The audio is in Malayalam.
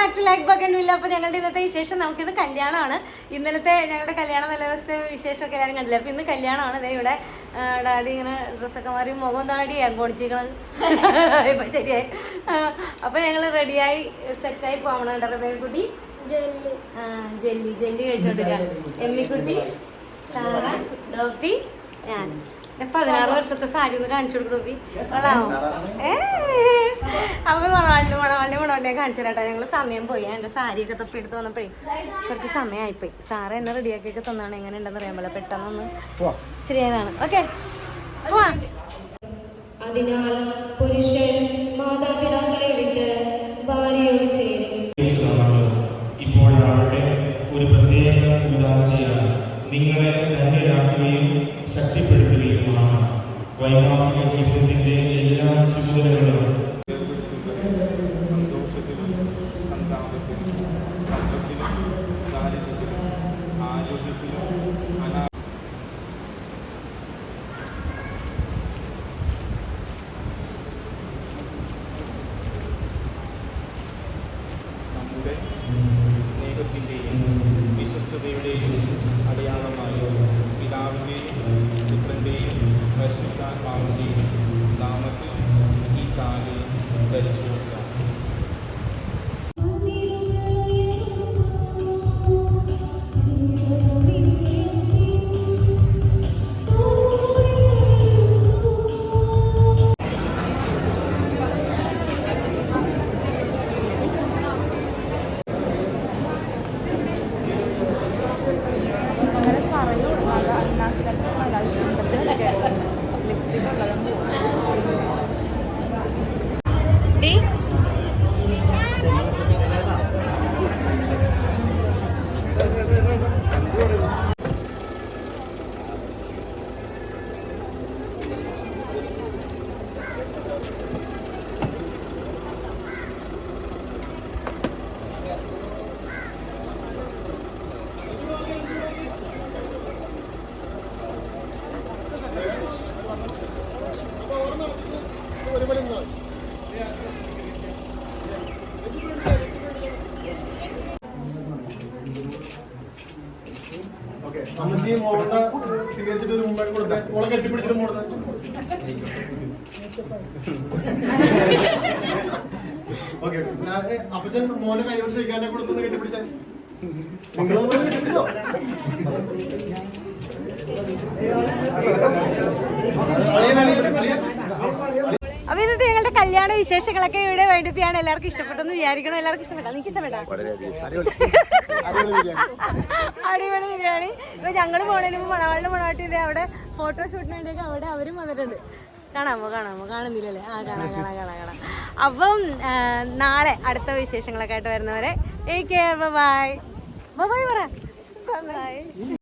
Back to like ബഗൺവില്ല. അപ്പോൾ ഞങ്ങളുടെ ഇന്നത്തെ വിശേഷം, നമുക്കിത് കല്യാണമാണ്. ഇന്നലത്തെ ഞങ്ങളുടെ കല്യാണം നല്ല ദിവസത്തെ വിശേഷമൊക്കെ എല്ലാവരും കണ്ടില്ല. അപ്പോൾ ഇന്ന് കല്യാണമാണ്. അതേ ഇവിടെ ഡാഡി ഇങ്ങനെ ഡ്രസ്സൊക്കെ മാറി മുഖം താടി അങ്കോണിച്ചിരിക്കണത് ഇപ്പം ശരിയായി. അപ്പോൾ ഞങ്ങൾ റെഡിയായി സെറ്റായി പോകണുണ്ട്. റബേക്കുട്ടി ജെല്ലി ജെല്ലി കഴിച്ചോണ്ടിരിക്കുകയാണ്. എമ്മിക്കുട്ടി, സാറ, ഡോപ്പി, ഞാൻ. 16 വർഷത്തെ സാരി ഒന്ന് കാണിച്ചു കൊടുക്കും ഡോപ്പി. കൊള്ളാമോ? അപ്പോൾ മണവാളിനെ കാണിച്ചു തരാട്ടോ. ഞങ്ങൾ സമയം പോയി. എൻ്റെ സാരിയൊക്കെ തപ്പി എടുത്ത് വന്നപ്പോഴേ കുറച്ച് സമയമായിപ്പോയി. സാറ് എന്നെ റെഡിയാക്കിയൊക്കെ തന്നാണ്. എങ്ങനെ ഉണ്ടെന്ന് അറിയാൻ പോലെ പെട്ടെന്നൊന്ന് ശരിയായതാണ്. ഓക്കെ പോവാ. അതിനാൽ പുരുഷൻ മാതാപിതാക്കളെ വിട്ട് ഭാര്യയോട് ചേരും. ഇപ്പോഴാവട്ടെ ഒരു പ്രത്യേക ഉദാശയ നിങ്ങളെ ധന്യരാക്കുകയും ശക്തിപ്പെടുത്തുകയുമാണ്. വൈവാഹിക ജീവിതത്തിന്റെ എല്ലാ ചുമതലകളും സന്തോഷത്തിലും സന്താപത്തിലും സമ്പത്തിലും ദാരിദ്ര്യത്തിലും ആരോഗ്യത്തിലും നമ്മുടെ സ്നേഹത്തിൻ്റെയും വിശ്വസ്തതയുടെയും അടയാളമായ പിതാവിൻ്റെയും പുത്രൻ്റെയും പരിശുദ്ധാത്മാവിൻ്റെയും നാമത്തിൽ ഈ താലി ധരിച്ചു കൊടുക്കാം. അമ്മച്ചി മോളുടെ സ്വീകരിച്ചിട്ട് ഒരു മുമ്പേ കൊടുത്തേ, മോളെ കെട്ടിപ്പിടിച്ചിട്ട് മോളെ ഓക്കെ. അപ്പച്ചൻ മോനെ കൈവച്ച് കഴിക്കാനെ കൊടുത്തൊന്ന് കെട്ടിപ്പിടിച്ചേ. നിങ്ങളൊന്നും കെട്ടിപ്പിടിച്ചോ? അപ്പൊ ഇന്നത്തെ ഞങ്ങളുടെ കല്യാണ വിശേഷങ്ങളൊക്കെ ഇവിടെ വൈകിപ്പിയാണ്. എല്ലാവർക്കും ഇഷ്ടപ്പെട്ടെന്ന് വിചാരിക്കണം. എല്ലാവർക്കും ഇഷ്ടപ്പെട്ടോ? നിങ്ങൾക്ക് ഇഷ്ടപ്പെട്ടോ? അടിപൊളി ബിരിയാണി. ഇപ്പൊ ഞങ്ങള് പോണതിന് മുമ്പ് മണവാട്ടിന്റെ അവിടെ ഫോട്ടോഷൂട്ടിന് വേണ്ടിയൊക്കെ അവിടെ അവരും വന്നിട്ടുണ്ട്. കാണാമോ കാണുന്നില്ലല്ലേ? കാണാം. അപ്പം നാളെ അടുത്ത വിശേഷങ്ങളൊക്കെ ആയിട്ട് വരുന്നവരെ ബൈ ബൈ പറ.